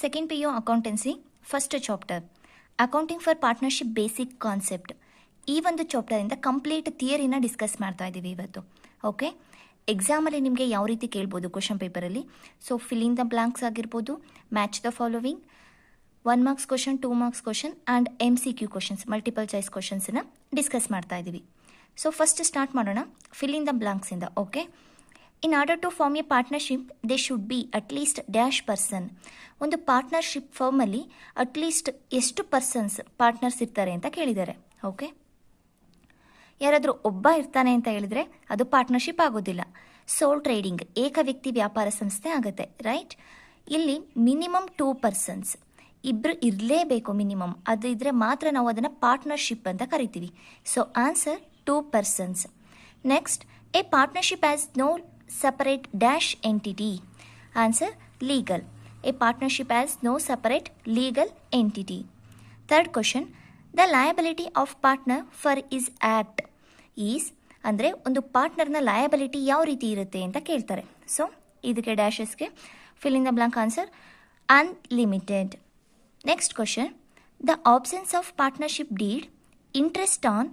Second PU accountancy first chapter accounting for partnership basic concept. ಈ ಒಂದು ಚಾಪ್ಟರಿಂದ complete ಥಿಯರಿನ discuss ಮಾಡ್ತಾ ಇದ್ದೀವಿ ಇವತ್ತು. ಓಕೆ, ಎಕ್ಸಾಮಲ್ಲಿ ನಿಮಗೆ ಯಾವ ರೀತಿ ಕೇಳ್ಬೋದು ಕ್ವಶನ್ ಪೇಪರಲ್ಲಿ. So fill in the blanks ಆಗಿರ್ಬೋದು, match the following, 1 marks question, 2 marks question and MCQ questions, multiple choice ಕ್ವಶನ್ಸನ್ನ ಡಿಸ್ಕಸ್ ಮಾಡ್ತಾ ಇದ್ದೀವಿ. ಸೊ ಫಸ್ಟ್ ಸ್ಟಾರ್ಟ್ ಮಾಡೋಣ ಫಿಲ್ ಇನ್ ದ ಬ್ಲಾಂಕ್ಸಿಂದ. Okay, in order to form a partnership they should be at least dash person. ಒಂದು partnership ಫರ್ಮಲ್ಲಿ at least ಎಷ್ಟು persons partners ಇರ್ತಾರೆ ಅಂತ ಕೇಳಿದ್ದಾರೆ. ಓಕೆ, ಯಾರಾದರೂ ಒಬ್ಬ ಇರ್ತಾನೆ ಅಂತ ಹೇಳಿದ್ರೆ ಅದು ಪಾರ್ಟ್ನರ್ಶಿಪ್ ಆಗೋದಿಲ್ಲ. ಸೋಲ್ ಟ್ರೇಡಿಂಗ್, ಏಕ ವ್ಯಕ್ತಿ ವ್ಯಾಪಾರ ಸಂಸ್ಥೆ ಆಗುತ್ತೆ. ರೈಟ್, ಇಲ್ಲಿ ಮಿನಿಮಮ್ 2 ಪರ್ಸನ್ಸ್, ಇಬ್ಬರು ಇರಲೇಬೇಕು ಮಿನಿಮಮ್. ಅದು ಇದ್ರೆ ಮಾತ್ರ ನಾವು ಅದನ್ನು ಪಾರ್ಟ್ನರ್ಶಿಪ್ ಅಂತ ಕರಿತೀವಿ. So answer 2 persons. Next, a partnership has no separate dash entity. Answer legal. A partnership has no separate legal entity. Third question, the liability of partner for his act is ಅಂದರೆ ಒಂದು ಪಾರ್ಟ್ನರ್ನ liability ಯಾವ ರೀತಿ ಇರುತ್ತೆ ಅಂತ ಕೇಳ್ತಾರೆ. So ಇದಕ್ಕೆ ಡ್ಯಾಶಸ್ಗೆ fill in the blank answer unlimited. Next question, the absence of partnership deed interest on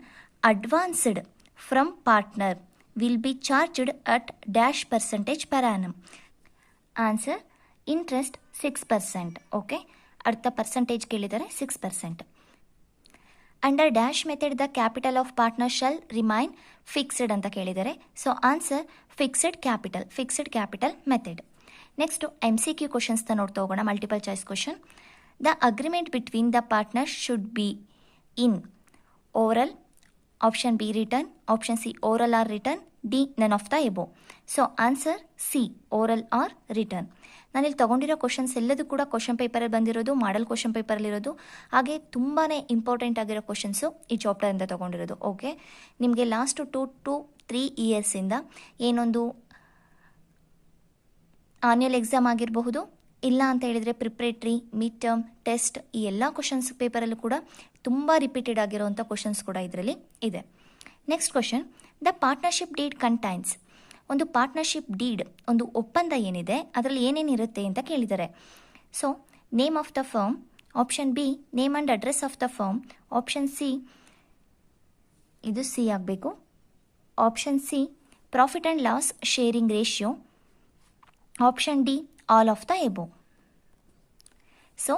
advanced from partner will be charged at dash percentage per annum. Answer interest 6%. Okay, ಅರ್ಥ percentage ಕೇಳಿದರೆ 6%. Under dash method the capital of partner shall remain fixed ಅಂತ ಕೇಳಿದರೆ. So answer fixed capital method. Next MCQ questions ನೋಡ್ತಾ ಹೋಗೋಣ, multiple choice question. The agreement between the partner should be in oral, option B written, option C oral or written, D none of the above. So answer C oral or written. ನಾನಿಲ್ಲಿ ತೊಗೊಂಡಿರೋ questions ಎಲ್ಲದೂ ಕೂಡ question ಪೇಪರಲ್ಲಿ ಬಂದಿರೋದು, model question ಪೇಪರಲ್ಲಿರೋದು, ಹಾಗೆ ತುಂಬಾ important ಆಗಿರೋ questions ಈ ಚಾಪ್ಟರಿಂದ ತೊಗೊಂಡಿರೋದು. ಓಕೆ, ನಿಮಗೆ ಲಾಸ್ಟ್ 2 to 3 ಇಯರ್ಸಿಂದ ಏನೊಂದು ಆನ್ಯುವಲ್ ಎಕ್ಸಾಮ್ ಆಗಿರಬಹುದು, ಇಲ್ಲ ಅಂತ ಹೇಳಿದರೆ ಪ್ರಿಪ್ರೇಟ್ರಿ, ಮಿಡ್ ಟರ್ಮ್, ಟೆಸ್ಟ್, ಈ ಎಲ್ಲ ಕ್ವಶನ್ಸ್ ಪೇಪರಲ್ಲೂ ಕೂಡ ತುಂಬ ರಿಪೀಟೆಡ್ ಆಗಿರುವಂಥ ಕ್ವಶನ್ಸ್ ಕೂಡ ಇದರಲ್ಲಿ ಇದೆ. Next question, the partnership deed contains. ಒಂದು ಪಾರ್ಟ್ನರ್ಶಿಪ್ ಡೀಡ್, ಒಂದು ಒಪ್ಪಂದ ಏನಿದೆ ಅದರಲ್ಲಿ ಏನೇನಿರುತ್ತೆ ಅಂತ ಕೇಳಿದ್ದಾರೆ. So name of the firm, option B name and address of the firm, option C ಇದು ಸಿ ಆಗಬೇಕು, option C profit and loss sharing ratio, option D all of the above. So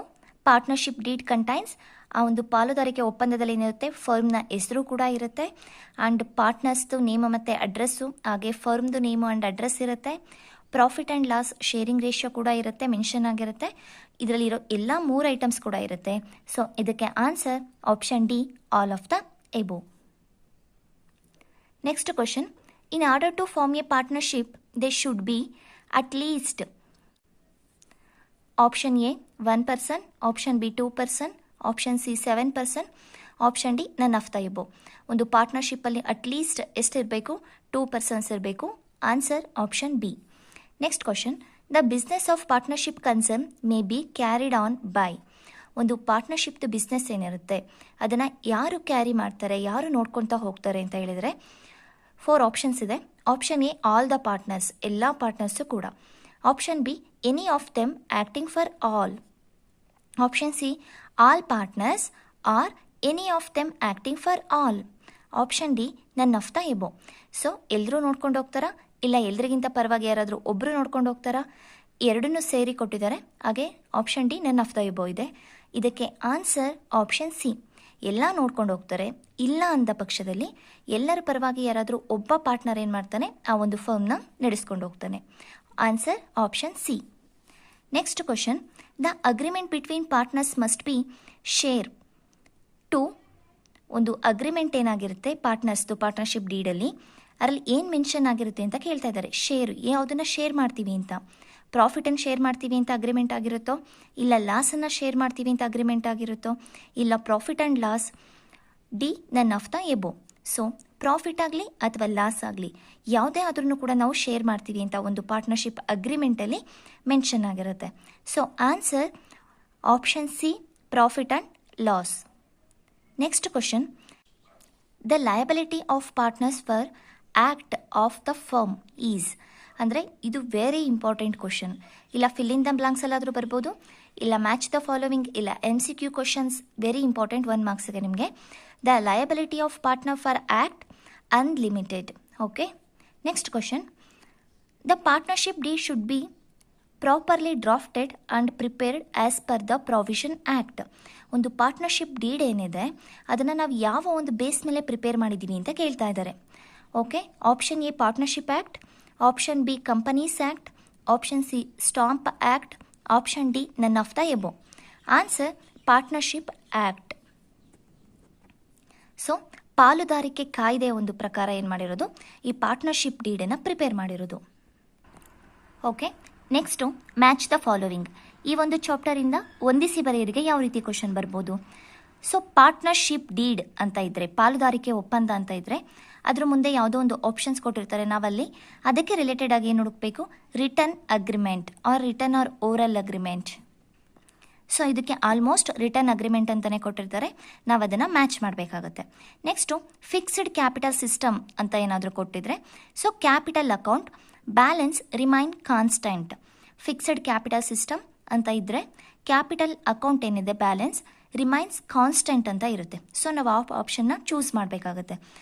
partnership deed contains, ಆ ಒಂದು ಪಾಲುದಾರಿಕೆ ಒಪ್ಪಂದದಲ್ಲಿ ಏನಿರುತ್ತೆ ಫರ್ಮ್ನ ಹೆಸರು ಕೂಡ ಇರುತ್ತೆ, ಆ್ಯಂಡ್ ಪಾರ್ಟ್ನರ್ಸ್ದು ನೇಮ್ ಮತ್ತು ಅಡ್ರೆಸ್ಸು, ಹಾಗೆ ಫರ್ಮ್ದು ನೇಮು ಆ್ಯಂಡ್ ಅಡ್ರೆಸ್ ಇರುತ್ತೆ, profit and loss sharing ratio ಕೂಡ ಇರುತ್ತೆ, ಮೆನ್ಷನ್ ಆಗಿರುತ್ತೆ. ಇದರಲ್ಲಿರೋ ಎಲ್ಲ 3 ಐಟಮ್ಸ್ ಕೂಡ ಇರುತ್ತೆ. ಸೊ ಇದಕ್ಕೆ answer option D all of the above. Next question, in order to form a partnership they should be at least option A 1 person, option B 2 person, option C 7%, option D none of the above. ಒಂದು ಪಾರ್ಟ್ನರ್ಶಿಪ್ಪಲ್ಲಿ at least ಎಷ್ಟಿರಬೇಕು? 2 persons ಇರಬೇಕು. Answer option B. Next question, the business of partnership concern may be carried on by. ಒಂದು ಪಾರ್ಟ್ನರ್ಶಿಪ್ದು business ಏನಿರುತ್ತೆ ಅದನ್ನು ಯಾರು carry ಮಾಡ್ತಾರೆ, ಯಾರು ನೋಡ್ಕೊತಾ ಹೋಗ್ತಾರೆ ಅಂತ ಹೇಳಿದರೆ 4 ಆಪ್ಷನ್ಸ್ ಇದೆ. Option A all the partners, ಎಲ್ಲ ಪಾರ್ಟ್ನರ್ಸು ಕೂಡ. Option be any of them acting for all. Option C all partners R any of them acting for all. Option D none of the above. So ಎಲ್ಲರೂ ನೋಡ್ಕೊಂಡು ಹೋಗ್ತಾರಾ, ಇಲ್ಲ ಎಲ್ರಿಗಿಂತ ಪರವಾಗಿ ಯಾರಾದರೂ ಒಬ್ಬರು ನೋಡ್ಕೊಂಡು ಹೋಗ್ತಾರಾ? ಎರಡನ್ನೂ ಸೇರಿ ಕೊಟ್ಟಿದ್ದಾರೆ. ಹಾಗೆ option D none of the above ಇದೆ. ಇದಕ್ಕೆ ಆನ್ಸರ್ ಆಪ್ಷನ್ ಸಿ, ಎಲ್ಲ ನೋಡ್ಕೊಂಡು ಹೋಗ್ತಾರೆ. ಇಲ್ಲ ಅಂದ ಪಕ್ಷದಲ್ಲಿ ಎಲ್ಲರ ಪರವಾಗಿ ಯಾರಾದರೂ ಒಬ್ಬ ಪಾರ್ಟ್ನರ್ ಏನು ಮಾಡ್ತಾನೆ, ಆ ಒಂದು ಫರ್ಮ್ನ ನಡೆಸ್ಕೊಂಡು ಹೋಗ್ತಾನೆ. Answer option C. Next question, the agreement between partners must be share to. ಒಂದು ಅಗ್ರಿಮೆಂಟ್ ಏನಾಗಿರುತ್ತೆ ಪಾರ್ಟ್ನರ್ಸ್ದು ಪಾರ್ಟ್ನರ್ಶಿಪ್ ಡೀಡಲ್ಲಿ, ಅದರಲ್ಲಿ ಏನು ಮೆನ್ಷನ್ ಆಗಿರುತ್ತೆ ಅಂತ ಕೇಳ್ತಾ ಇದ್ದಾರೆ. ಶೇರ್, ಯಾವುದನ್ನು ಶೇರ್ ಮಾಡ್ತೀವಿ ಅಂತ, ಪ್ರಾಫಿಟನ್ನು ಶೇರ್ ಮಾಡ್ತೀವಿ ಅಂತ ಅಗ್ರಿಮೆಂಟ್ ಆಗಿರುತ್ತೋ, ಇಲ್ಲ ಲಾಸನ್ನು ಶೇರ್ ಮಾಡ್ತೀವಿ ಅಂತ ಅಗ್ರಿಮೆಂಟ್ ಆಗಿರುತ್ತೋ, ಇಲ್ಲ profit and loss, D none of the above. So profit ಆಗಲಿ ಅಥವಾ ಲಾಸ್ ಆಗಲಿ ಯಾವುದೇ ಆದ್ರೂ ಕೂಡ ನಾವು ಶೇರ್ ಮಾಡ್ತೀವಿ ಅಂತ ಒಂದು ಪಾರ್ಟ್ನರ್ಶಿಪ್ ಅಗ್ರಿಮೆಂಟಲ್ಲಿ ಮೆನ್ಷನ್ ಆಗಿರುತ್ತೆ. So answer option C profit and loss. Next question, the liability of partners for act of the firm is. ಅಂದರೆ ಇದು ವೆರಿ ಇಂಪಾರ್ಟೆಂಟ್ ಕ್ವಶನ್. ಇಲ್ಲ ಫಿಲ್ ಇನ್ ದ ಬ್ಲಾಂಕ್ಸ್ ಅಲ್ಲಾದರೂ ಬರ್ಬೋದು, ಇಲ್ಲ ಮ್ಯಾಚ್ ದ ಫಾಲೋವಿಂಗ್, ಇಲ್ಲ MCQ questions. Very important 1 ಮಾರ್ಕ್ಸ್ಗೆ ನಿಮಗೆ. The liability of partner for act unlimited. Okay, next question. The partnership deed should be properly drafted and prepared as per the provision act. ಒಂದು partnership deed ಏನಿದೆ ಅದನ್ನು ನಾವು ಯಾವ ಒಂದು base ಮೇಲೆ prepare ಮಾಡಿದ್ದೀವಿ ಅಂತ ಕೇಳ್ತಾ ಇದ್ದಾರೆ. Okay, option A partnership act, option B companies act, option C stamp act, option D none of the above. Answer partnership act. So ಪಾಲುದಾರಿಕೆ ಕಾಯ್ದೆ ಒಂದು ಪ್ರಕಾರ ಏನು ಮಾಡಿರೋದು, ಈ ಪಾರ್ಟ್ನರ್ಶಿಪ್ ಡೀಡನ್ನು ಪ್ರಿಪೇರ್ ಮಾಡಿರೋದು. Okay, next match the following. ಈ ಒಂದು ಚಾಪ್ಟರಿಂದ ಹೊಂದಿಸಿ ಬರೆಯೋರಿಗೆ ಯಾವ ರೀತಿ ಕ್ವಶನ್ ಬರ್ಬೋದು. ಸೊ ಪಾರ್ಟ್ನರ್ಶಿಪ್ ಡೀಡ್ ಅಂತ ಇದ್ದರೆ, ಪಾಲುದಾರಿಕೆ ಒಪ್ಪಂದ ಅಂತ ಇದ್ದರೆ ಅದ್ರ ಮುಂದೆ ಯಾವುದೋ ಒಂದು ಆಪ್ಷನ್ಸ್ ಕೊಟ್ಟಿರ್ತಾರೆ. ನಾವಲ್ಲಿ ಅದಕ್ಕೆ ರಿಲೇಟೆಡ್ ಆಗಿ ಏನು ಹುಡುಕಬೇಕು, written agreement or written or oral agreement. So ಇದಕ್ಕೆ ಆಲ್ಮೋಸ್ಟ್ ರಿಟರ್ನ್ ಅಗ್ರಿಮೆಂಟ್ ಅಂತಲೇ ಕೊಟ್ಟಿರ್ತಾರೆ, ನಾವು ಅದನ್ನು ಮ್ಯಾಚ್ ಮಾಡಬೇಕಾಗುತ್ತೆ. ನೆಕ್ಸ್ಟು ಫಿಕ್ಸ್ಡ್ ಕ್ಯಾಪಿಟಲ್ ಸಿಸ್ಟಮ್ ಅಂತ ಏನಾದರೂ ಕೊಟ್ಟಿದ್ರೆ, so capital account balance remain constant. Fixed capital system ಅಂತ ಇದ್ದರೆ ಕ್ಯಾಪಿಟಲ್ ಅಕೌಂಟ್ ಏನಿದೆ ಬ್ಯಾಲೆನ್ಸ್ ರಿಮೈನ್ಸ್ ಕಾನ್ಸ್ಟೆಂಟ್ ಅಂತ ಇರುತ್ತೆ. ಸೊ ನಾವು ಆ ಆಪ್ಷನ್ನ ಚೂಸ್ ಮಾಡಬೇಕಾಗುತ್ತೆ.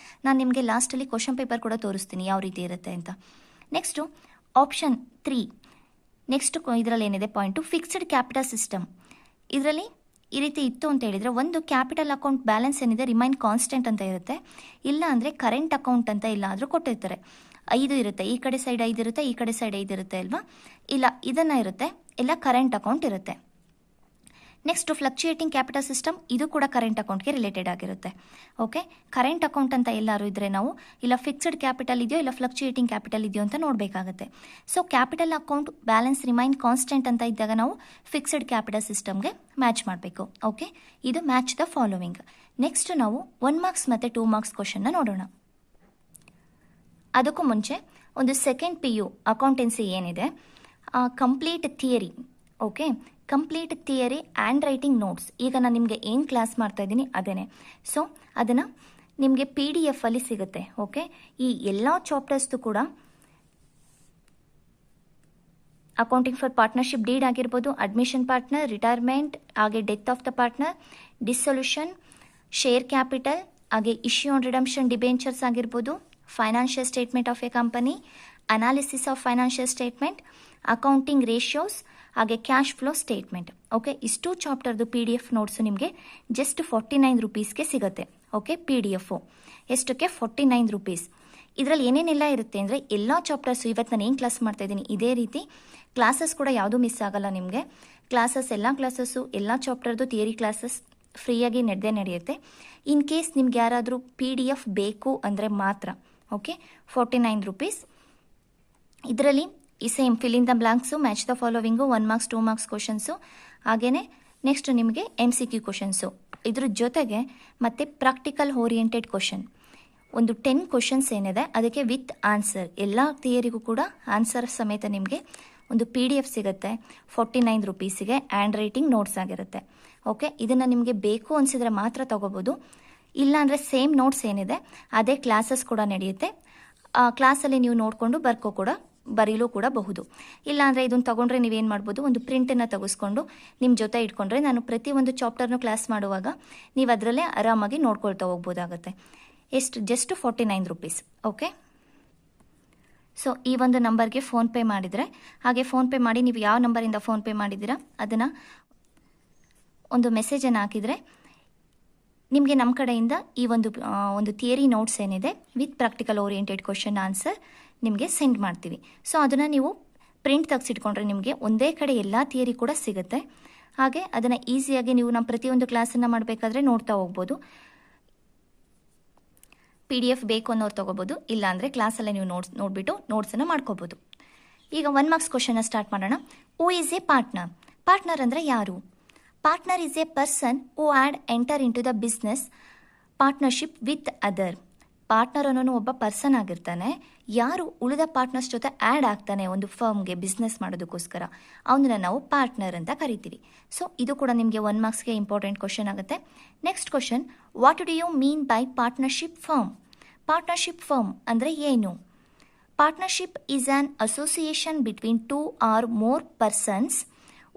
ನಾನು ನಿಮಗೆ ಲಾಸ್ಟಲ್ಲಿ ಕ್ವಶನ್ ಪೇಪರ್ ಕೂಡ ತೋರಿಸ್ತೀನಿ ಯಾವ ರೀತಿ ಇರುತ್ತೆ ಅಂತ. Next option 3. ನೆಕ್ಸ್ಟ್ ಇದರಲ್ಲಿ ಏನಿದೆ ಪಾಯಿಂಟು, ಫಿಕ್ಸ್ಡ್ ಕ್ಯಾಪಿಟಲ್ ಸಿಸ್ಟಮ್. ಇದರಲ್ಲಿ ಈ ರೀತಿ ಇತ್ತು ಅಂತ ಹೇಳಿದರೆ, ಒಂದು ಕ್ಯಾಪಿಟಲ್ ಅಕೌಂಟ್ ಬ್ಯಾಲೆನ್ಸ್ ಏನಿದೆ ರಿಮೈನ್ ಕಾನ್ಸ್ಟೆಂಟ್ ಅಂತ ಇರುತ್ತೆ, ಇಲ್ಲ ಅಂದರೆ ಕರೆಂಟ್ ಅಕೌಂಟ್ ಅಂತ ಇಲ್ಲ ಆದರೂ ಕೊಟ್ಟಿರ್ತಾರೆ. 5 ಇರುತ್ತೆ, ಈ ಕಡೆ ಸೈಡ್ 5 ಇರುತ್ತೆ, ಈ ಕಡೆ ಸೈಡ್ 5 ಇರುತ್ತೆ ಅಲ್ವಾ, ಇಲ್ಲ ಇದನ್ನು ಇರುತ್ತೆ, ಇಲ್ಲ ಕರೆಂಟ್ ಅಕೌಂಟ್ ಇರುತ್ತೆ. ನೆಕ್ಸ್ಟು ಫ್ಲಕ್ಚುಯೇಟಿಂಗ್ ಕ್ಯಾಪಿಟಲ್ ಸಿಸ್ಟಮ್, ಇದು ಕೂಡ ಕರೆಂಟ್ ಅಕೌಂಟ್ಗೆ ರಿಲೇಟೆಡ್ ಆಗಿರುತ್ತೆ. ಓಕೆ, ಕರೆಂಟ್ ಅಕೌಂಟ್ ಅಂತ ಎಲ್ಲರೂ ಇದ್ದರೆ ನಾವು ಇಲ್ಲ ಫಿಕ್ಸ್ಡ್ ಕ್ಯಾಪಿಟಲ್ ಇದೆಯೋ ಇಲ್ಲ ಫ್ಲಕ್ಚುಯೇಟಿಂಗ್ ಕ್ಯಾಪಿಟಲ್ ಇದೆಯೋ ಅಂತ ನೋಡಬೇಕಾಗುತ್ತೆ. So capital account balance remain constant ಅಂತ ಇದ್ದಾಗ ನಾವು ಫಿಕ್ಸ್ಡ್ ಕ್ಯಾಪಿಟಲ್ ಸಿಸ್ಟಮ್ಗೆ ಮ್ಯಾಚ್ ಮಾಡಬೇಕು. ಓಕೆ, ಇದು ಮ್ಯಾಚ್ ದ ಫಾಲೋವಿಂಗ್. ನೆಕ್ಸ್ಟ್ ನಾವು 1 ಮಾರ್ಕ್ಸ್ ಮತ್ತು 2 ಮಾರ್ಕ್ಸ್ ಕ್ವಶನ್ನ ನೋಡೋಣ. ಅದಕ್ಕೂ ಮುಂಚೆ ಒಂದು ಸೆಕೆಂಡ್ PU ಅಕೌಂಟೆನ್ಸಿ ಏನಿದೆ, complete theory. Okay, complete theory and writing notes. ಈಗ ನಾನು ನಿಮಗೆ ಏನು ಕ್ಲಾಸ್ ಮಾಡ್ತಾ ಇದ್ದೀನಿ ಅದೇನೆ. ಸೊ ಅದನ್ನು ನಿಮಗೆ PDF ಅಲ್ಲಿ ಸಿಗುತ್ತೆ. ಓಕೆ, ಈ ಎಲ್ಲ ಚಾಪ್ಟರ್ಸ್ದು ಕೂಡ ಅಕೌಂಟಿಂಗ್ ಫಾರ್ ಪಾರ್ಟ್ನರ್ಶಿಪ್ ಡೀಡ್ ಆಗಿರ್ಬೋದು, ಅಡ್ಮಿಷನ್ ಪಾರ್ಟ್ನರ್, ರಿಟೈರ್ಮೆಂಟ್, ಹಾಗೆ death of the partner, dissolution, share capital, ಹಾಗೆ ಇಶ್ಯೂ ಆನ್ ರಿಡಂಪ್ಷನ್ ಡಿಬೆಂಚರ್ಸ್ ಆಗಿರ್ಬೋದು, financial statement of A company, analysis of financial statement, accounting ratios, ಹಾಗೆ ಕ್ಯಾಶ್ ಫ್ಲೋ ಸ್ಟೇಟ್ಮೆಂಟ್. ಓಕೆ, ಇಷ್ಟು ಚಾಪ್ಟರ್ದು PDF notes ನಿಮಗೆ just 49 ರೂಪೀಸ್ಗೆ ಸಿಗುತ್ತೆ. Okay, PDF ಎಷ್ಟಕ್ಕೆ 49 rupees. ಇದರಲ್ಲಿ ಏನೇನೆಲ್ಲ ಇರುತ್ತೆ ಅಂದರೆ ಎಲ್ಲ ಚಾಪ್ಟರ್ಸು, ಇವತ್ತು ನಾನು ಏನು ಕ್ಲಾಸ್ ಮಾಡ್ತಾ ಇದ್ದೀನಿ ಇದೇ ರೀತಿ ಕ್ಲಾಸಸ್ ಕೂಡ ಯಾವುದೂ ಮಿಸ್ ಆಗಲ್ಲ ನಿಮಗೆ. ಎಲ್ಲ ಕ್ಲಾಸಸ್ಸು ಎಲ್ಲ ಚಾಪ್ಟರ್ದು ಥಿಯರಿ ಕ್ಲಾಸಸ್ ಫ್ರೀಯಾಗಿ ನಡೆಯುತ್ತೆ. ಇನ್ ಕೇಸ್ ನಿಮ್ಗೆ ಯಾರಾದರೂ PDF ಬೇಕು ಅಂದರೆ ಮಾತ್ರ. Okay, 49 rupees. ಇದರಲ್ಲಿ ಈ same fill in the blanks, match the following, 1 marks 2 marks questions, ಹಾಗೆಯೇ ನೆಕ್ಸ್ಟ್ ನಿಮಗೆ MCQ ಕ್ವಶನ್ಸು, ಇದ್ರ ಜೊತೆಗೆ ಮತ್ತು ಪ್ರಾಕ್ಟಿಕಲ್ ಓರಿಯೆಂಟೆಡ್ ಕ್ವಶನ್ ಒಂದು 10 ಕ್ವಶನ್ಸ್ ಏನಿದೆ ಅದಕ್ಕೆ ವಿತ್ ಆನ್ಸರ್, ಎಲ್ಲ ಥಿಯರಿಗೂ ಕೂಡ ಆನ್ಸರ್ ಸಮೇತ ನಿಮಗೆ ಒಂದು PDF ಸಿಗುತ್ತೆ 49 ರೂಪೀಸಿಗೆ. ಹ್ಯಾಂಡ್ ರೈಟಿಂಗ್ ನೋಟ್ಸ್ ಆಗಿರುತ್ತೆ. ಓಕೆ, ಇದನ್ನು ನಿಮಗೆ ಬೇಕು ಅನಿಸಿದ್ರೆ ಮಾತ್ರ ತೊಗೋಬೋದು, ಇಲ್ಲಾಂದರೆ ಸೇಮ್ ನೋಟ್ಸ್ ಏನಿದೆ ಅದೇ ಕ್ಲಾಸಸ್ ಕೂಡ ನಡೆಯುತ್ತೆ. ಕ್ಲಾಸಲ್ಲಿ ನೀವು ನೋಡಿಕೊಂಡು ಬರೀಲೂ ಕೂಡ ಬಹುದು. ಇಲ್ಲಾಂದರೆ ಇದನ್ನು ತೊಗೊಂಡ್ರೆ ನೀವೇನು ಮಾಡ್ಬೋದು, ಒಂದು ಪ್ರಿಂಟನ್ನು ತೆಗೆಸ್ಕೊಂಡು ನಿಮ್ಮ ಜೊತೆ ಇಟ್ಕೊಂಡ್ರೆ ನಾನು ಪ್ರತಿಯೊಂದು ಚಾಪ್ಟರ್ನು ಕ್ಲಾಸ್ ಮಾಡುವಾಗ ನೀವು ಅದರಲ್ಲೇ ಆರಾಮಾಗಿ ನೋಡ್ಕೊಳ್ತಾ ಹೋಗ್ಬೋದಾಗುತ್ತೆ. Just 49 rupees. ಓಕೆ, ಸೊ ಈ ಒಂದು ನಂಬರ್ಗೆ ಫೋನ್ಪೇ ಮಾಡಿದರೆ, ಹಾಗೆ ಫೋನ್ಪೇ ಮಾಡಿ ನೀವು ಯಾವ ನಂಬರಿಂದ ಫೋನ್ಪೇ ಮಾಡಿದ್ದೀರಾ ಅದನ್ನು ಒಂದು ಮೆಸೇಜನ್ನು ಹಾಕಿದರೆ ನಿಮಗೆ ನಮ್ಮ ಕಡೆಯಿಂದ ಈ ಒಂದು ಥಿಯರಿ ನೋಟ್ಸ್ ಏನಿದೆ with practical oriented question answer ನಿಮಗೆ ಸೆಂಡ್ ಮಾಡ್ತೀವಿ. ಸೊ ಅದನ್ನು ನೀವು ಪ್ರಿಂಟ್ ತೆಗೆಸಿಟ್ಕೊಂಡ್ರೆ ನಿಮಗೆ ಒಂದೇ ಕಡೆ ಎಲ್ಲ ಥಿಯರಿ ಕೂಡ ಸಿಗುತ್ತೆ. ಹಾಗೆ ಅದನ್ನು ಈಸಿಯಾಗಿ ನೀವು ನಮ್ಮ ಪ್ರತಿಯೊಂದು ಕ್ಲಾಸನ್ನು ಮಾಡಬೇಕಾದ್ರೆ ನೋಡ್ತಾ ಹೋಗ್ಬೋದು. PDF ಬೇಕು ಅನ್ನೋರು ತೊಗೋಬೋದು, ಇಲ್ಲಾಂದರೆ ಕ್ಲಾಸಲ್ಲೇ ನೀವು ನೋಡಿಬಿಟ್ಟು ನೋಟ್ಸನ್ನು ಮಾಡ್ಕೋಬೋದು. ಈಗ 1 ಮಾರ್ಕ್ಸ್ ಕ್ವಶನ್ನ ಸ್ಟಾರ್ಟ್ ಮಾಡೋಣ. Who is a partner? Partner ಅಂದರೆ ಯಾರು? Partner is a person who had enter in to the business partnership with other. Partner ಅನ್ನೋನು ಒಬ್ಬ ಪರ್ಸನ್ ಆಗಿರ್ತಾನೆ, ಯಾರು ಉಳಿದ ಪಾರ್ಟ್ನರ್ಸ್ ಜೊತೆ ಆ್ಯಡ್ ಆಗ್ತಾನೆ ಒಂದು ಫರ್ಮ್ಗೆ ಬಿಸ್ನೆಸ್ ಮಾಡೋದಕ್ಕೋಸ್ಕರ, ಅವನನ್ನ ನಾವು ಪಾರ್ಟ್ನರ್ ಅಂತ ಕರಿತೀವಿ. ಸೊ ಇದು ಕೂಡ ನಿಮಗೆ 1 ಮಾರ್ಕ್ಸ್ಗೆ ಇಂಪಾರ್ಟೆಂಟ್ ಕ್ವಶನ್ ಆಗುತ್ತೆ. Next question, what do you mean by partnership firm? Partnership firm ಅಂದರೆ ಏನು? Partnership is an association between 2 or more persons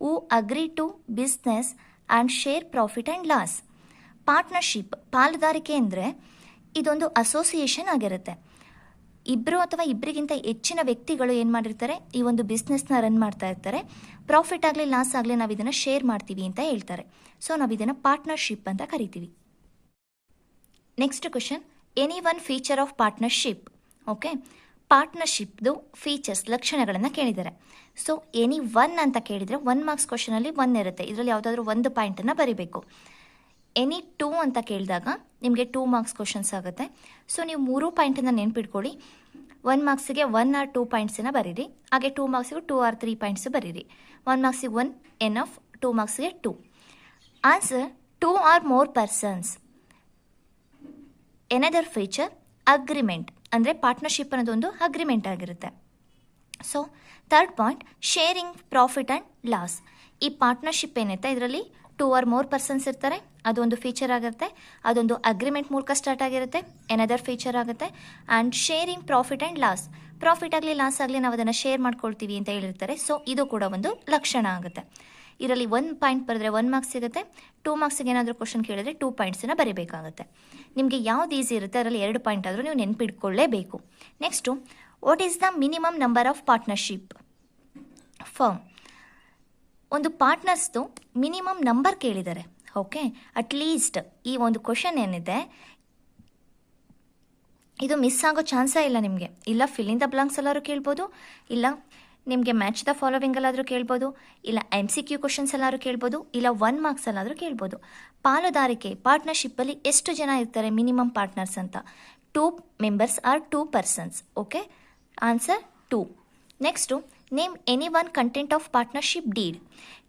who agree to business and share profit and loss. Partnership ಪಾಲುದಾರಿಕೆ ಅಂದರೆ ಇದೊಂದು association ಆಗಿರುತ್ತೆ. ಇಬ್ಬರು ಅಥವಾ ಇಬ್ಬರಿಗಿಂತ ಹೆಚ್ಚಿನ ವ್ಯಕ್ತಿಗಳು ಏನು ಮಾಡಿರ್ತಾರೆ, ಈ ಒಂದು ಬಿಸ್ನೆಸ್ನ ರನ್ ಮಾಡ್ತಾ ಇರ್ತಾರೆ. ಪ್ರಾಫಿಟ್ ಆಗಲಿ ಲಾಸ್ ಆಗಲಿ ನಾವು ಇದನ್ನು ಶೇರ್ ಮಾಡ್ತೀವಿ ಅಂತ ಹೇಳ್ತಾರೆ. ಸೊ ನಾವು ಇದನ್ನು ಪಾರ್ಟ್ನರ್ಶಿಪ್ ಅಂತ ಕರಿತೀವಿ. Next question, any one feature of partnership. Okay, ಪಾರ್ಟ್ನರ್ಶಿಪ್ದು ಫೀಚರ್ಸ್ ಲಕ್ಷಣಗಳನ್ನು ಕೇಳಿದ್ದಾರೆ. ಸೊ ಎನಿ ಒನ್ ಅಂತ ಕೇಳಿದರೆ 1 ಮಾರ್ಕ್ಸ್ ಕ್ವಶನಲ್ಲಿ 1 ಇರುತ್ತೆ. ಇದರಲ್ಲಿ ಯಾವುದಾದ್ರೂ ಒಂದು ಪಾಯಿಂಟನ್ನು ಬರೀಬೇಕು. ಎನಿ 2 ಅಂತ ಕೇಳಿದಾಗ ನಿಮಗೆ 2 ಮಾರ್ಕ್ಸ್ ಕ್ವಶನ್ಸ್ ಆಗುತ್ತೆ. ಸೊ ನೀವು 3 ಪಾಯಿಂಟನ್ನು ನೆನ್ಪಿಟ್ಕೊಳ್ಳಿ. 1 ಮಾರ್ಕ್ಸಿಗೆ 1 or 2 ಪಾಯಿಂಟ್ಸನ್ನು ಬರೀರಿ. ಹಾಗೆ 2 ಮಾರ್ಕ್ಸಿಗೆ 2 or 3 ಪಾಯಿಂಟ್ಸ್ ಬರೀರಿ. 1 ಮಾರ್ಕ್ಸಿಗೆ 1 ಎನಫ್, 2 ಮಾರ್ಕ್ಸಿಗೆ 2. Answer 2 or more persons. Another feature agreement, ಅಂದರೆ ಪಾರ್ಟ್ನರ್ಶಿಪ್ ಅನ್ನೋದೊಂದು ಅಗ್ರಿಮೆಂಟ್ ಆಗಿರುತ್ತೆ. So third point, sharing profit and loss. ಈ ಪಾರ್ಟ್ನರ್ಶಿಪ್ ಏನೈತೆ ಇದರಲ್ಲಿ 2 or more persons ಇರ್ತಾರೆ, ಅದೊಂದು ಫೀಚರ್ ಆಗುತ್ತೆ. ಅದೊಂದು ಅಗ್ರಿಮೆಂಟ್ ಮೂಲಕ ಸ್ಟಾರ್ಟ್ ಆಗಿರುತ್ತೆ, ಎನದರ್ ಫೀಚರ್ ಆಗುತ್ತೆ. And sharing profit and loss, profit ಆಗಲಿ ಲಾಸ್ ಆಗಲಿ ನಾವು ಅದನ್ನು ಶೇರ್ ಮಾಡ್ಕೊಳ್ತೀವಿ ಅಂತ ಹೇಳಿರ್ತಾರೆ. ಸೊ ಇದು ಕೂಡ ಒಂದು ಲಕ್ಷಣ ಆಗುತ್ತೆ. ಇದರಲ್ಲಿ 1 ಪಾಯಿಂಟ್ ಬರೆದ್ರೆ 1 ಮಾರ್ಕ್ಸ್ ಸಿಗುತ್ತೆ. 2 ಮಾರ್ಕ್ಸಿಗೆ ಏನಾದರೂ ಕ್ವಶನ್ ಕೇಳಿದ್ರೆ 2 ಪಾಯಿಂಟ್ಸನ್ನು ಬರೀಬೇಕಾಗುತ್ತೆ. ನಿಮಗೆ ಯಾವ್ದು ಈಸಿ ಇರುತ್ತೆ ಅದರಲ್ಲಿ 2 ಪಾಯಿಂಟ್ ಆದರೂ ನೀವು ನೆನ್ಪಿಟ್ಕೊಳ್ಳೇಬೇಕು. Next, what is the minimum number of partnership firm. ಒಂದು ಪಾರ್ಟ್ನರ್ಸ್ದು ಮಿನಿಮಮ್ ನಂಬರ್ ಕೇಳಿದ್ದಾರೆ. ಓಕೆ, ಅಟ್ಲೀಸ್ಟ್ ಈ ಒಂದು ಕ್ವಶನ್ ಏನಿದೆ ಇದು ಮಿಸ್ ಆಗೋ ಚಾನ್ಸೇ ಇಲ್ಲ ನಿಮಗೆ. ಇಲ್ಲ ಫಿಲ್ ಇನ್ ದ ಬ್ಲಾಂಕ್ಸ್ ಎಲ್ಲಾದರೂ ಕೇಳ್ಬೋದು, ಇಲ್ಲ ನಿಮಗೆ ಮ್ಯಾಚ್ ದ ಫಾಲೋವಿಂಗ್ ಎಲ್ಲಾದರೂ ಕೇಳ್ಬೋದು, ಇಲ್ಲ MCQ ಕ್ವಶನ್ಸ್ ಎಲ್ಲಾದರೂ ಕೇಳ್ಬೋದು, ಇಲ್ಲ 1 ಮಾರ್ಕ್ಸ್ ಎಲ್ಲಾದರೂ ಕೇಳ್ಬೋದು. ಪಾಲುದಾರಿಕೆ ಪಾರ್ಟ್ನರ್ಶಿಪ್ಪಲ್ಲಿ ಎಷ್ಟು ಜನ ಇರ್ತಾರೆ ಮಿನಿಮಮ್ ಪಾರ್ಟ್ನರ್ಸ್ ಅಂತ? 2 members are 2 persons. Okay, answer 2. Next, name any one content of partnership deed.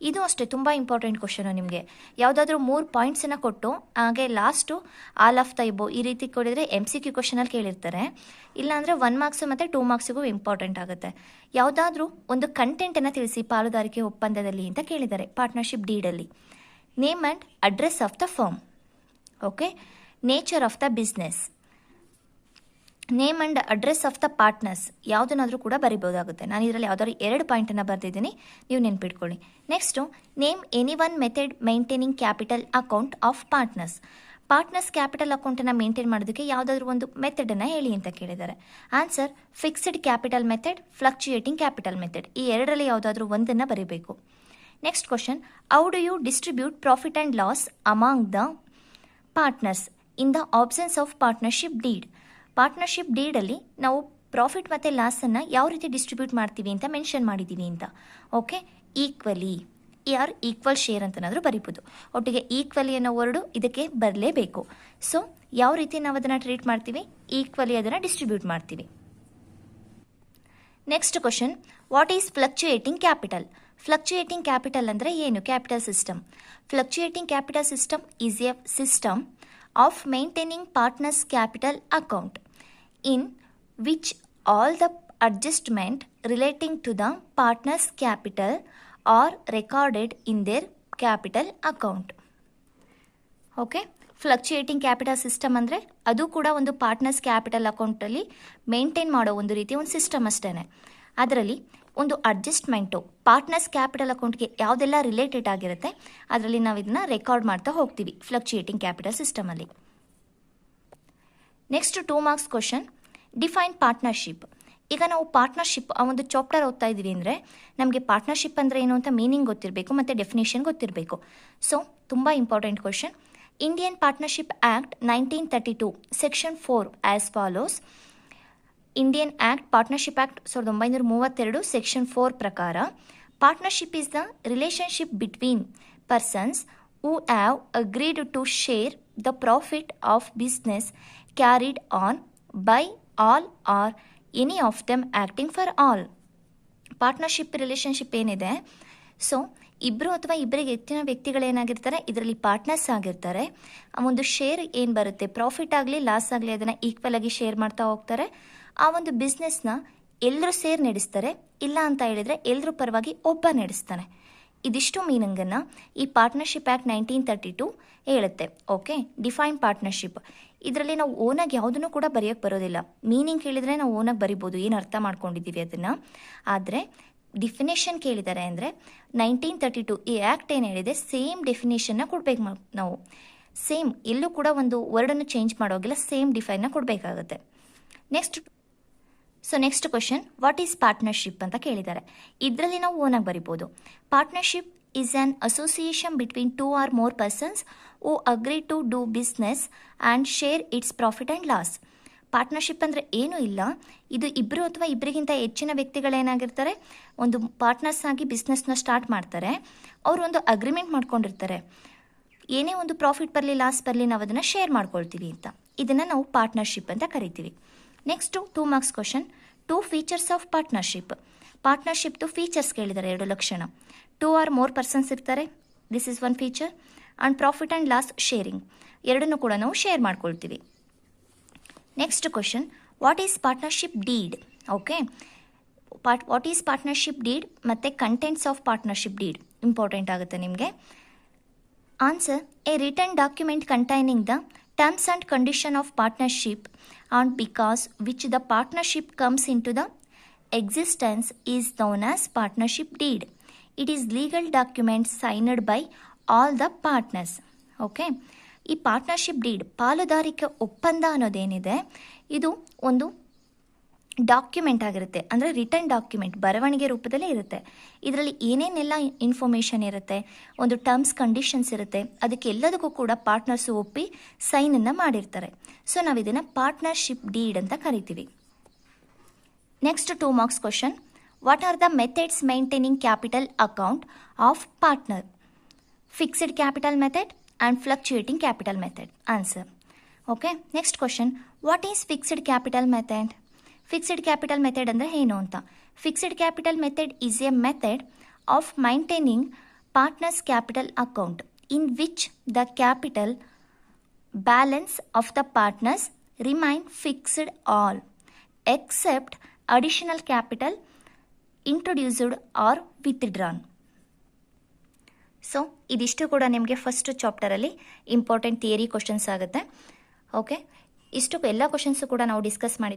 ಇದು ಅಷ್ಟೇ ತುಂಬ ಇಂಪಾರ್ಟೆಂಟ್ ಕ್ವಶನು. ನಿಮಗೆ ಯಾವುದಾದ್ರೂ 3 ಪಾಯಿಂಟ್ಸನ್ನು ಕೊಟ್ಟು ಹಾಗೆ last all of the above ಈ ರೀತಿ ಕೊಡಿದರೆ MCQ ಕ್ವಶನಲ್ಲಿ ಕೇಳಿರ್ತಾರೆ. ಇಲ್ಲಾಂದರೆ 1 ಮಾರ್ಕ್ಸು ಮತ್ತು 2 ಮಾರ್ಕ್ಸಿಗೂ ಇಂಪಾರ್ಟೆಂಟ್ ಆಗುತ್ತೆ. ಯಾವುದಾದ್ರೂ ಒಂದು ಕಂಟೆಂಟನ್ನು ತಿಳಿಸಿ ಪಾಲುದಾರಿಕೆ ಒಪ್ಪಂದದಲ್ಲಿ ಅಂತ ಕೇಳಿದ್ದಾರೆ ಪಾರ್ಟ್ನರ್ಶಿಪ್ ಡೀಡಲ್ಲಿ. Name and address of the firm. Okay, nature of the business, name and address of the partners ಯಾವುದನ್ನಾದರೂ ಕೂಡ ಬರಿಬೋದಾಗುತ್ತೆ. ನಾನು ಇದರಲ್ಲಿ ಯಾವುದಾದ್ರು 2 ಪಾಯಿಂಟನ್ನು ಬರೆದಿದ್ದೀನಿ, ನೀವು ನೆನ್ಪಿಟ್ಕೊಳ್ಳಿ. Next, name any one method maintaining capital account of partners. Partners capital ಅಕೌಂಟನ್ನು ಮೇಂಟೈನ್ ಮಾಡೋದಕ್ಕೆ ಯಾವುದಾದ್ರೂ ಒಂದು ಮೆಥಡನ್ನು ಹೇಳಿ ಅಂತ ಕೇಳಿದ್ದಾರೆ. Answer fixed capital method, fluctuating capital method. ಈ 2ರಲ್ಲಿ ಯಾವುದಾದ್ರೂ ಒಂದನ್ನು ಬರೀಬೇಕು. Next question, how do you distribute profit and loss among the partners in the absence of partnership deed. Partnership ಡೀಡಲ್ಲಿ ನಾವು ಪ್ರಾಫಿಟ್ ಮತ್ತು ಲಾಸನ್ನು ಯಾವ ರೀತಿ ಡಿಸ್ಟ್ರಿಬ್ಯೂಟ್ ಮಾಡ್ತೀವಿ ಅಂತ ಮೆನ್ಷನ್ ಮಾಡಿದ್ದೀವಿ ಅಂತ. ಓಕೆ, ಈಕ್ವಲಿ ಯಾರು ಈಕ್ವಲ್ ಶೇರ್ ಅಂತನಾದರೂ ಬರೀಬೋದು. ಒಟ್ಟಿಗೆ ಈಕ್ವಲಿ ಅನ್ನೋ ವರ್ಡು ಇದಕ್ಕೆ ಬರಲೇಬೇಕು. ಸೊ ಯಾವ ರೀತಿ ನಾವು ಅದನ್ನು ಟ್ರೀಟ್ ಮಾಡ್ತೀವಿ, ಈಕ್ವಲಿ ಅದನ್ನು ಡಿಸ್ಟ್ರಿಬ್ಯೂಟ್ ಮಾಡ್ತೀವಿ. Next question, what is fluctuating capital. Fluctuating capital ಅಂದರೆ ಏನು? Capital system. Fluctuating capital system is A system of maintaining partners capital account in which all the adjustment relating to the partner's capital are recorded in their capital account. Okay, fluctuating capital system ಅಂದರೆ ಅದು ಕೂಡ ಒಂದು partners capital ಅಕೌಂಟಲ್ಲಿ maintain ಮಾಡೋ ಒಂದು ರೀತಿ ಒಂದು system ಅಷ್ಟೇ. ಅದರಲ್ಲಿ ಒಂದು ಅಡ್ಜಸ್ಟ್ಮೆಂಟು ಪಾರ್ಟ್ನರ್ಸ್ ಕ್ಯಾಪಿಟಲ್ ಅಕೌಂಟ್ಗೆ ಯಾವುದೆಲ್ಲ ರಿಲೇಟೆಡ್ ಆಗಿರುತ್ತೆ ಅದರಲ್ಲಿ ನಾವು ಇದನ್ನ ರೆಕಾರ್ಡ್ ಮಾಡ್ತಾ ಹೋಗ್ತೀವಿ ಫ್ಲಕ್ಚುಯೇಟಿಂಗ್ ಕ್ಯಾಪಿಟಲ್ ಸಿಸ್ಟಮಲ್ಲಿ. Next 2 marks question, define partnership. ಈಗ ನಾವು ಪಾರ್ಟ್ನರ್ಶಿಪ್ ಆ ಒಂದು ಚಾಪ್ಟರ್ ಓದ್ತಾ ಇದ್ದೀವಿ ಅಂದರೆ ನಮಗೆ ಪಾರ್ಟ್ನರ್ಶಿಪ್ ಅಂದರೆ ಏನು ಅಂತ ಮೀನಿಂಗ್ ಗೊತ್ತಿರಬೇಕು ಮತ್ತು ಡೆಫಿನೇಷನ್ ಗೊತ್ತಿರಬೇಕು. ಸೊ ತುಂಬ important question. Indian partnership act 1932 section 4 as follows. Indian act partnership act 1932 section 4 ಪ್ರಕಾರ partnership is the relationship between persons who have agreed to share the profit of business carried on by all or any of them acting for all. Partnership relationship ಏನಿದೆ, so ಇಬ್ಬರು ಅಥವಾ ಇಬ್ಬರಿಗೆ ಹೆಚ್ಚಿನ ವ್ಯಕ್ತಿಗಳೇನಾಗಿರ್ತಾರೆ ಇದರಲ್ಲಿ partners ಆಗಿರ್ತಾರೆ. ಆ ಒಂದು ಶೇರ್ ಏನು ಬರುತ್ತೆ, ಪ್ರಾಫಿಟ್ ಆಗಲಿ ಲಾಸ್ ಆಗಲಿ ಅದನ್ನು ಈಕ್ವಲ್ ಆಗಿ ಶೇರ್ ಮಾಡ್ತಾ ಹೋಗ್ತಾರೆ. ಆ ಒಂದು ಬಿಸ್ನೆಸ್ನ ಎಲ್ಲರೂ ಸೇರಿ ನಡೆಸ್ತಾರೆ, ಇಲ್ಲ ಅಂತ ಹೇಳಿದರೆ ಎಲ್ಲರೂ ಪರವಾಗಿ ಒಬ್ಬ ನಡೆಸ್ತಾನೆ. ಇದಿಷ್ಟು ಮೀನಿಂಗನ್ನು ಈ ಪಾರ್ಟ್ನರ್ಶಿಪ್ ಆ್ಯಕ್ಟ್ 1932 ಹೇಳುತ್ತೆ. Okay, define partnership. ಇದರಲ್ಲಿ ನಾವು ಓನಾಗಿ ಯಾವುದನ್ನು ಕೂಡ ಬರೆಯೋಕ್ಕೆ ಬರೋದಿಲ್ಲ. ಮೀನಿಂಗ್ ಕೇಳಿದರೆ ನಾವು ಓನಾಗಿ ಬರಿಬೋದು, ಏನು ಅರ್ಥ ಮಾಡ್ಕೊಂಡಿದ್ದೀವಿ ಅದನ್ನು. ಆದರೆ ಡಿಫಿನೇಷನ್ ಕೇಳಿದ್ದಾರೆ ಅಂದರೆ 1932 ಈ ಆ್ಯಕ್ಟ್ ಏನು ಹೇಳಿದೆ ಸೇಮ್ ಡೆಫಿನೇಷನ್ನ ಕೊಡಬೇಕು ನಾವು. ಸೇಮ್ ಎಲ್ಲೂ ಕೂಡ ಒಂದು ವರ್ಡನ್ನು ಚೇಂಜ್ ಮಾಡೋಗಿಲ್ಲ, ಸೇಮ್ ಡಿಫೈನ್ನ ಕೊಡಬೇಕಾಗುತ್ತೆ. Next question, what is partnership ಅಂತ ಕೇಳಿದ್ದಾರೆ. ಇದರಲ್ಲಿ ನಾವು ಓನಾಗಿ ಬರಿಬೋದು. Partnership is an association between 2 or more persons who agree to do business and share its profit and loss. Partnership ಅಂದರೆ ಏನೂ ಇಲ್ಲ, ಇದು ಇಬ್ಬರು ಅಥವಾ ಇಬ್ಬರಿಗಿಂತ ಹೆಚ್ಚಿನ ವ್ಯಕ್ತಿಗಳೇನಾಗಿರ್ತಾರೆ, ಒಂದು ಪಾರ್ಟ್ನರ್ಸ್ ಆಗಿ ಬಿಸ್ನೆಸ್ನ ಸ್ಟಾರ್ಟ್ ಮಾಡ್ತಾರೆ. ಅವರು ಒಂದು ಅಗ್ರಿಮೆಂಟ್ ಮಾಡ್ಕೊಂಡಿರ್ತಾರೆ, ಏನೇ ಒಂದು ಪ್ರಾಫಿಟ್ ಬರಲಿ ಲಾಸ್ ಬರಲಿ ನಾವು ಅದನ್ನು ಶೇರ್ ಮಾಡ್ಕೊಳ್ತೀವಿ ಅಂತ. ಇದನ್ನು ನಾವು ಪಾರ್ಟ್ನರ್ಶಿಪ್ ಅಂತ ಕರಿತೀವಿ. Next 2 marks question, 2 features of partnership. ಪಾರ್ಟ್ನರ್ಶಿಪ್ದು ಫೀಚರ್ಸ್ ಕೇಳಿದ್ದಾರೆ, 2 ಲಕ್ಷಣ. 2 or more ಪರ್ಸನ್ಸ್ ಇರ್ತಾರೆ, this is 1 feature. And profit and loss sharing, ಎರಡನ್ನೂ ಕೂಡ ನಾವು ಶೇರ್ ಮಾಡ್ಕೊಳ್ತೀವಿ. Next question, what is partnership deed. Okay, what is partnership deed ಮತ್ತು contents of partnership deed important ಆಗುತ್ತೆ ನಿಮಗೆ. Answer, a written document containing the terms and condition of partnership and because which the partnership comes into the existence is known as partnership deed. It is legal document signed by all the partners. Okay, ಈ partnership deed ಪಾಲುದಾರಿಕೆ ಒಪ್ಪಂದ ಅನ್ನೋದೇನಿದೆ ಇದು ಒಂದು document ಆಗಿರುತ್ತೆ, ಅಂದರೆ return document ಬರವಣಿಗೆ ರೂಪದಲ್ಲೇ ಇರುತ್ತೆ. ಇದರಲ್ಲಿ ಏನೇನೆಲ್ಲ ಇನ್ಫಾರ್ಮೇಷನ್ ಇರುತ್ತೆ, ಒಂದು ಟರ್ಮ್ಸ್ ಕಂಡೀಷನ್ಸ್ ಇರುತ್ತೆ, ಅದಕ್ಕೆ ಎಲ್ಲದಕ್ಕೂ ಕೂಡ ಪಾರ್ಟ್ನರ್ಸು ಒಪ್ಪಿ ಸೈನನ್ನು ಮಾಡಿರ್ತಾರೆ. ಸೊ ನಾವು ಇದನ್ನು ಪಾರ್ಟ್ನರ್ಶಿಪ್ ಡೀಡ್ ಅಂತ ಕರಿತೀವಿ. Next 2 marks question, what are the methods maintaining capital account of partner. Fixed capital method and fluctuating capital method. Answer. Okay, next question, what is fixed capital method. Fixed capital method ಅಂದರೆ ಏನು ಅಂತ. Fixed capital method is a method of maintaining partners capital account in which the capital balance of the partners remain fixed all except additional capital introduced or withdrawn. So ಇದಿಷ್ಟು ಕೂಡ ನಿಮಗೆ first ಚಾಪ್ಟರಲ್ಲಿ important theory questions ಆಗುತ್ತೆ. Okay, ಇಷ್ಟು ಎಲ್ಲ questions ಕೂಡ ನಾವು discuss ಮಾಡಿ